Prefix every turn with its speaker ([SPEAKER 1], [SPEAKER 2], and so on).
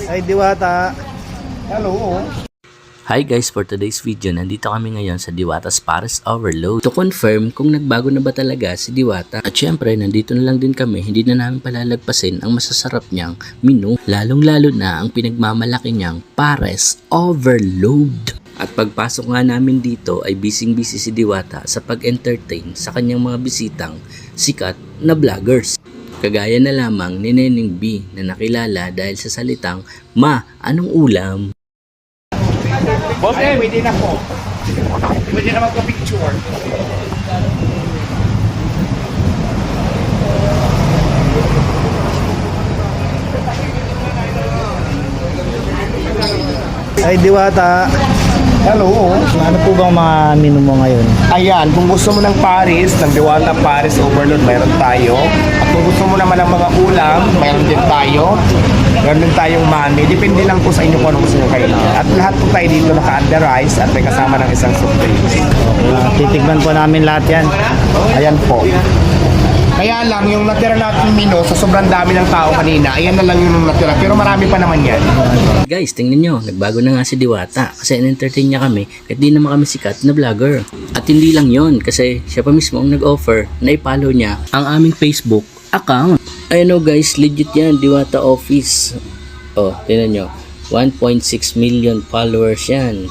[SPEAKER 1] Ay, Diwata. Hello.
[SPEAKER 2] Hi guys, for today's video, nandito kami ngayon sa Diwata's Pares Overload to confirm kung nagbago na ba talaga si Diwata. At syempre, nandito na lang din kami, hindi na namin palalagpasin ang masasarap niyang menu, lalong-lalo na ang pinagmamalaki niyang Pares Overload. At pagpasok nga namin dito ay busy-busy si Diwata sa pag-entertain sa kanyang mga bisitang sikat na vloggers. Kagaya na lamang ni Neneng B na nakilala dahil sa salitang, "Ma, anong ulam?"
[SPEAKER 1] Boss, pwede na po. Pwede na magpa-picture. Ay, Diwata. Hello. Ano po bang mga menu mo ngayon?
[SPEAKER 3] Ayan, kung gusto mo ng Paris, ng Diwata Paris Overload, mayroon tayo. At kung gusto mo naman ng mga ulam, mayroon din tayo. Meron din tayong mami. Depende lang po sa inyo kung ano gusto nyo kainin. At lahat po tayo dito naka-under rice at may kasama ng isang soft drinks.
[SPEAKER 1] Titignan po namin lahat yan.
[SPEAKER 3] Ayan po. Kaya lang, yung natira natin menu, sa sobrang dami ng tao kanina, ayan na lang yung natira. Pero marami pa naman yan.
[SPEAKER 2] Guys, tingnan nyo, nagbago na nga si Diwata kasi in-entertain niya kami kahit di naman kami sikat na vlogger. At hindi lang yon kasi siya pa mismo ang nag-offer na i-follow niya ang aming Facebook account. Ayun o guys, legit yan, Diwata Office. Oh, tingnan nyo, 1.6 million followers yan.